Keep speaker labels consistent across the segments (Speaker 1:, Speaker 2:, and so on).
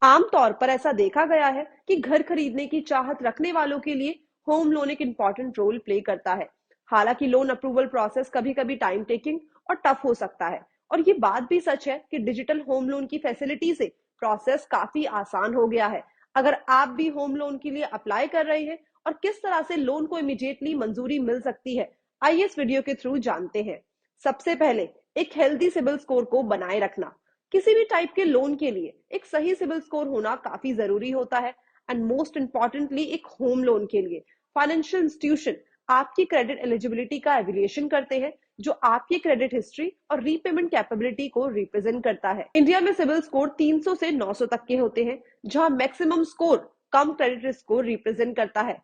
Speaker 1: आमतौर पर ऐसा देखा गया है कि घर खरीदने की चाहत रखने वालों के लिए होम लोन एक इम्पॉर्टेंट रोल प्ले करता है। हालांकि लोन अप्रूवल प्रोसेस कभी कभी टाइम टेकिंग और टफ हो सकता है। और ये बात भी सच है कि डिजिटल होम लोन की फैसिलिटी से प्रोसेस काफी आसान हो गया है। अगर आप भी होम लोन के लिए अप्लाई कर रहे हैं और किस तरह से लोन को इमीडिएटली मंजूरी मिल सकती है, आइए इस वीडियो के थ्रू जानते हैं। सबसे पहले, एक हेल्दी सिबिल स्कोर को बनाए रखना। किसी भी टाइप के लोन के लिए एक सही सिबिल स्कोर होना काफी जरूरी होता है। एंड मोस्ट इंपॉर्टेंटली, एक होम लोन के लिए फाइनेंशियल इंस्टीट्यूशन आपकी क्रेडिट एलिजिबिलिटी का एवेल्युएशन करते हैं, जो आपकी क्रेडिट हिस्ट्री और रीपेमेंट कैपेबिलिटी को रिप्रेजेंट करता है। इंडिया में सिबिल स्कोर 300 से 900 तक के होते हैं, जहां मैक्सिमम स्कोर कम क्रेडिट रिस्क को रिप्रेजेंट करता है।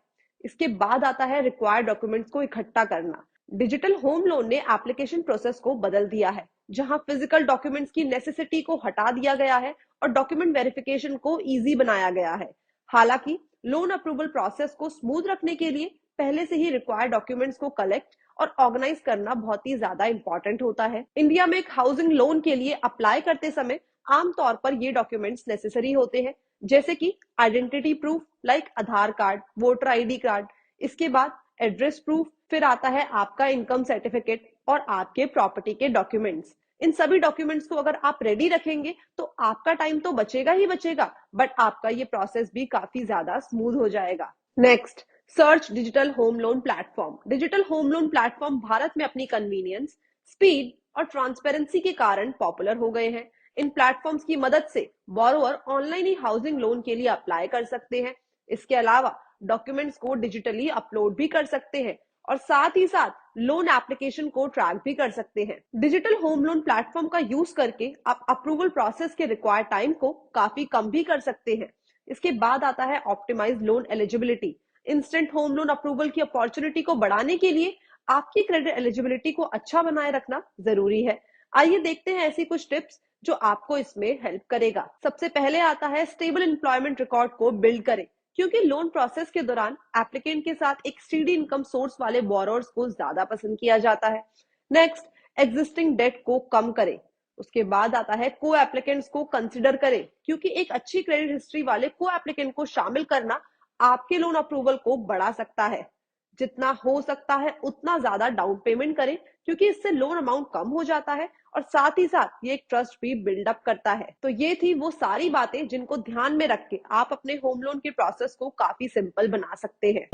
Speaker 1: इसके बाद आता है रिक्वायर्ड डॉक्यूमेंट्स को इकट्ठा करना। डिजिटल होम लोन ने एप्लीकेशन प्रोसेस को बदल दिया है, जहां फिजिकल डॉक्यूमेंट्स की नेसेसिटी को हटा दिया गया है और डॉक्यूमेंट वेरिफिकेशन को इजी बनाया गया है। हालांकि लोन अप्रूवल प्रोसेस को स्मूथ रखने के लिए पहले से ही रिक्वायर्ड डॉक्यूमेंट्स को कलेक्ट और ऑर्गेनाइज करना बहुत ही ज्यादा इंपॉर्टेंट होता है। इंडिया में एक हाउसिंग लोन के लिए अप्लाई करते समय आमतौर पर ये डॉक्यूमेंट्स नेसेसरी होते हैं, जैसे कि आइडेंटिटी प्रूफ लाइक आधार कार्ड, वोटर आईडी कार्ड। इसके बाद एड्रेस प्रूफ, फिर आता है आपका इनकम सर्टिफिकेट और आपके प्रॉपर्टी के डॉक्यूमेंट्स। इन सभी डॉक्यूमेंट्स को अगर आप रेडी रखेंगे तो आपका टाइम तो बचेगा ही बचेगा, बट आपका ये प्रोसेस भी काफी ज्यादा स्मूथ हो जाएगा। Next, search digital home loan platform. Digital home loan platform Bharat में अपनी कन्वीनियंस, स्पीड और ट्रांसपेरेंसी के कारण पॉपुलर हो गए हैं। इन प्लेटफॉर्म्स की मदद से बोरोवर ऑनलाइन ही हाउसिंग लोन के लिए अप्लाई कर सकते हैं। इसके अलावा डॉक्यूमेंट्स को डिजिटली अपलोड भी कर सकते हैं और साथ ही साथ लोन एप्लीकेशन को ट्रैक भी कर सकते हैं। डिजिटल होम लोन प्लेटफॉर्म का यूज करके आप अप्रूवल प्रोसेस के रिक्वायर्ड टाइम को काफी कम भी कर सकते हैं। इसके बाद आता है optimise loan eligibility. Instant home loan approval की अपॉर्चुनिटी को बढ़ाने के लिए आपकी क्रेडिट एलिजिबिलिटी को अच्छा बनाए रखना जरूरी है। आइए देखते हैं ऐसी कुछ टिप्स जो आपको इसमें हेल्प करेगा। सबसे पहले आता है स्टेबल एम्प्लॉयमेंट रिकॉर्ड को बिल्ड करें, क्योंकि लोन प्रोसेस के दौरान एप्लीकेंट के साथ एक स्टेडी इनकम सोर्स वाले बोरोवर्स को ज्यादा पसंद किया जाता है। नेक्स्ट, एग्जिस्टिंग डेट को कम करें। उसके बाद आता है को एप्लीकेंट्स को कंसिडर करें, क्योंकि एक अच्छी क्रेडिट हिस्ट्री वाले को एप्लीकेंट को शामिल करना आपके लोन अप्रूवल को बढ़ा सकता है। जितना हो सकता है उतना ज्यादा डाउन पेमेंट करें, क्योंकि इससे लोन अमाउंट कम हो जाता है और साथ ही साथ ये एक ट्रस्ट भी बिल्डअप करता है। तो ये थी वो सारी बातें जिनको ध्यान में रख के आप अपने होम लोन के प्रोसेस को काफी सिंपल बना सकते हैं।